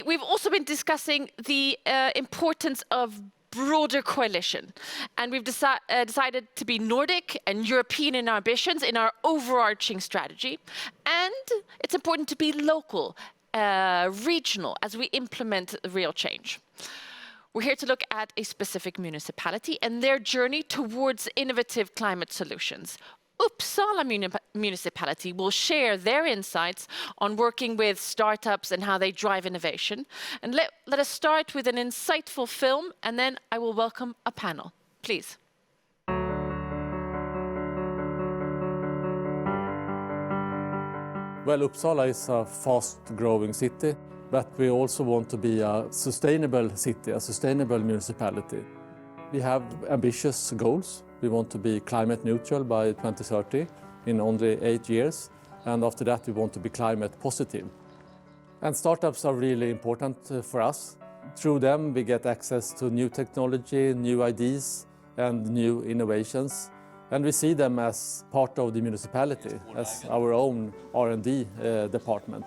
We've also been discussing the importance of broader coalition, and we've decided to be Nordic and European in our ambitions in our overarching strategy, and it's important to be local, regional, as we implement real change. We're here to look at a specific municipality and their journey towards innovative climate solutions. Uppsala municipality will share their insights on working with startups and how they drive innovation. And let us start with an insightful film, and then I will welcome a panel. Please. Well, Uppsala is a fast-growing city, but we also want to be a sustainable city, a sustainable municipality. We have ambitious goals. We want to be climate neutral by 2030 in only 8 years. And after that, we want to be climate positive. And startups are really important for us. Through them, we get access to new technology, new ideas, and new innovations. And we see them as part of the municipality, as our own R&D department.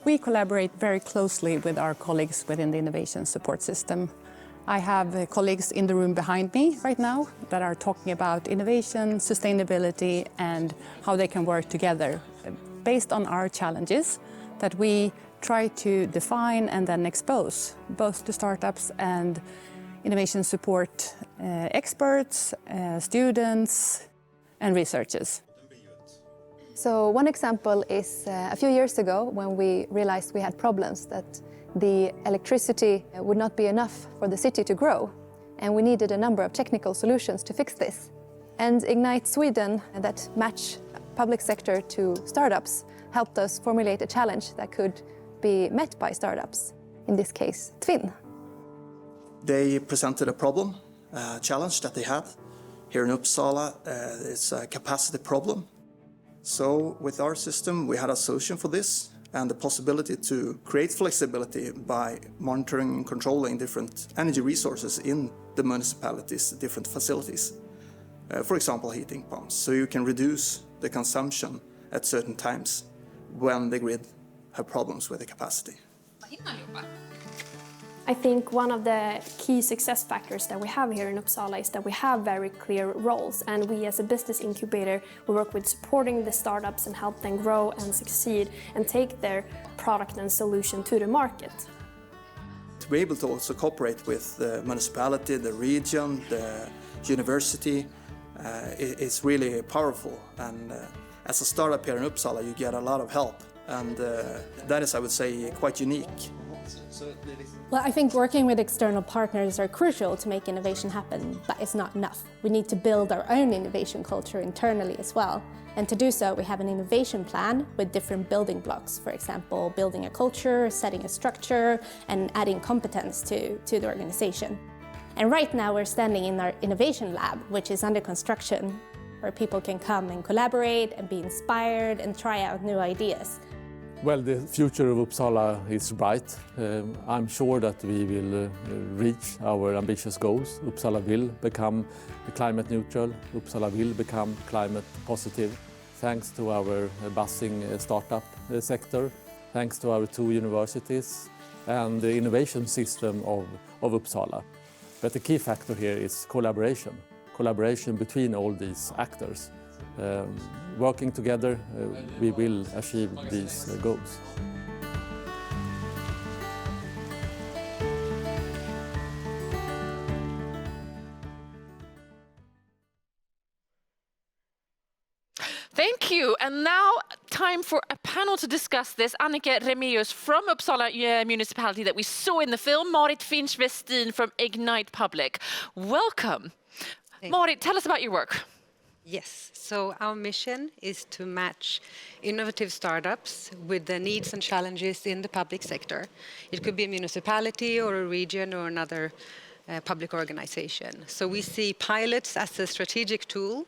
We collaborate very closely with our colleagues within the innovation support system. I have colleagues in the room behind me right now that are talking about innovation, sustainability, and how they can work together based on our challenges that we try to define and then expose, both to startups and innovation support experts, students, and researchers. So one example is a few years ago when we realized we had problems that the electricity would not be enough for the city to grow, and we needed a number of technical solutions to fix this. And Ignite Sweden, that match public sector to startups, helped us formulate a challenge that could be met by startups, in this case, Twin. They presented a problem, a challenge that they had. Here in Uppsala, it's a capacity problem. So with our system, we had a solution for this, and the possibility to create flexibility by monitoring and controlling different energy resources in the municipalities' different facilities. For example, heating pumps, so you can reduce the consumption at certain times when the grid have problems with the capacity. I think one of the key success factors that we have here in Uppsala is that we have very clear roles, and we as a business incubator, we work with supporting the startups and help them grow and succeed and take their product and solution to the market. To be able to also cooperate with the municipality, the region, the university is really powerful, and as a startup here in Uppsala you get a lot of help, and that is, I would say, quite unique. Well, I think working with external partners are crucial to make innovation happen, but it's not enough. We need to build our own innovation culture internally as well. And to do so, we have an innovation plan with different building blocks. For example, building a culture, setting a structure, and adding competence to the organization. And right now we're standing in our innovation lab, which is under construction, where people can come and collaborate and be inspired and try out new ideas. Well, the future of Uppsala is bright. I'm sure that we will reach our ambitious goals. Uppsala will become climate neutral. Uppsala will become climate positive, thanks to our buzzing startup sector, thanks to our 2 universities and the innovation system of Uppsala. But the key factor here is collaboration between all these actors. Working together, we will achieve these goals. Thank you. And now time for a panel to discuss this. Annika Remeus from Uppsala municipality that we saw in the film, Marit Finch-Westin from Ignite Public. Welcome. Marit, tell us about your work. Yes, so our mission is to match innovative startups with the needs and challenges in the public sector. It could be a municipality or a region or another public organization. So we see pilots as a strategic tool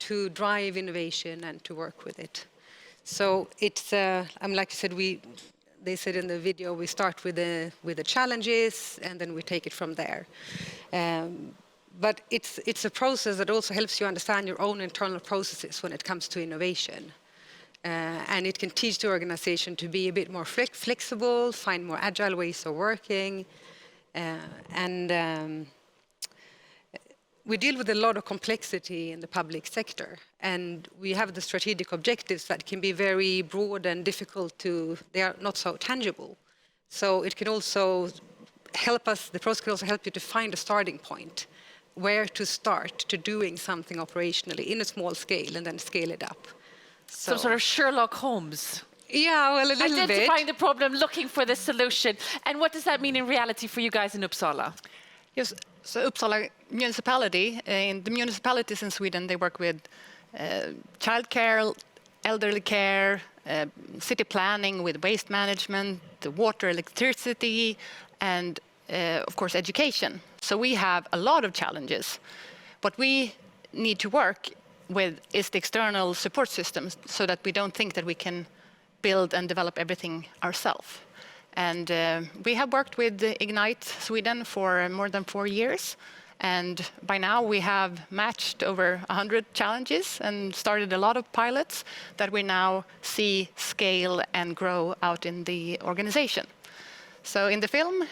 to drive innovation and to work with it. So it's, like I said, they said in the video, we start with the challenges and then we take it from there. But it's a process that also helps you understand your own internal processes when it comes to innovation. And it can teach the organization to be a bit more flexible, find more agile ways of working. We deal with a lot of complexity in the public sector, and we have the strategic objectives that can be very broad and difficult they are not so tangible. So it can also help us, the process can also help you to find a starting point, where to start to doing something operationally in a small scale and then scale it up. So Some sort of Sherlock Holmes. Yeah, well, a little bit. Identifying the problem, looking for the solution. And what does that mean in reality for you guys in Uppsala? Yes, so Uppsala municipality, in the municipalities in Sweden, they work with childcare, elderly care, city planning with waste management, the water, electricity, and of course education. So we have a lot of challenges. What we need to work with is the external support systems so that we don't think that we can build and develop everything ourselves. And we have worked with Ignite Sweden for more than 4 years. And by now we have matched over 100 challenges and started a lot of pilots that we now see scale and grow out in the organization. So in the film,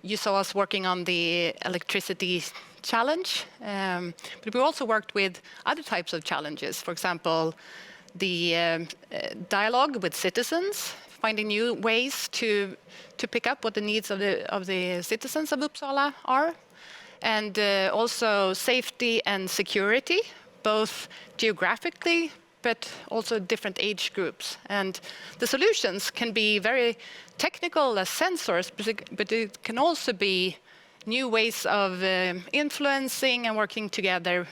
you saw us working on the electricity challenge, but we also worked with other types of challenges. For example, the dialogue with citizens, finding new ways to pick up what the needs of the citizens of Uppsala are, and also safety and security, both geographically, but also different age groups. And the solutions can be very technical as sensors, but it can also be new ways of influencing and working together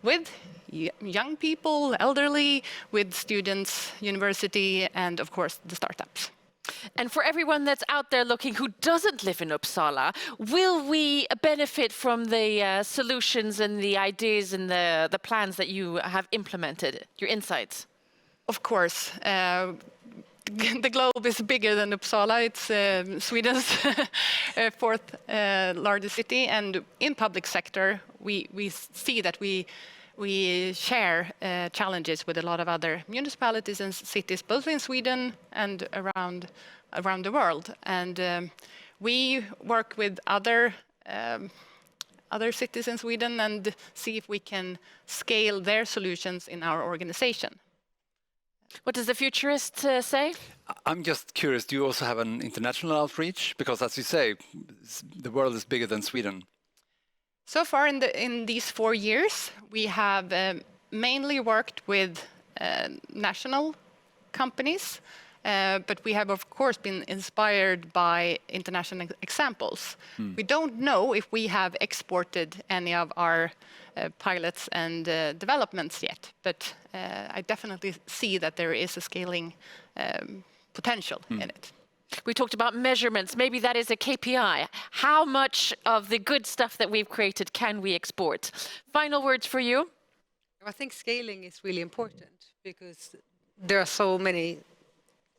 with young people, elderly, with students, university, and of course the startups. And for everyone that's out there looking who doesn't live in Uppsala, will we benefit from the solutions and the ideas and the plans that you have implemented, your insights? Of course. The globe is bigger than Uppsala. It's Sweden's fourth largest city. And in public sector, we see that we share challenges with a lot of other municipalities and cities, both in Sweden and around the world. And we work with other cities in Sweden and see if we can scale their solutions in our organization. What does the futurist say? I'm just curious, do you also have an international outreach? Because as you say, the world is bigger than Sweden. So far in these 4 years, we have mainly worked with national companies, but we have of course been inspired by international examples. We don't know if we have exported any of our pilots and developments yet, but I definitely see that there is a scaling potential in it. We talked about measurements. Maybe that is a KPI. How much of the good stuff that we've created can we export? Final words for you. I think scaling is really important because there are so many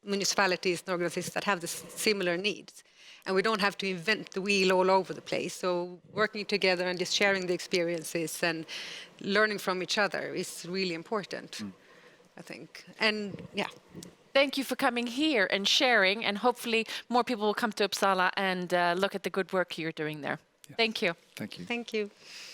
municipalities and organizations that have the similar needs. And we don't have to invent the wheel all over the place. So working together and just sharing the experiences and learning from each other is really important, I think. And yeah. Thank you for coming here and sharing, and hopefully more people will come to Uppsala and look at the good work you're doing there. Yeah. Thank you. Thank you. Thank you.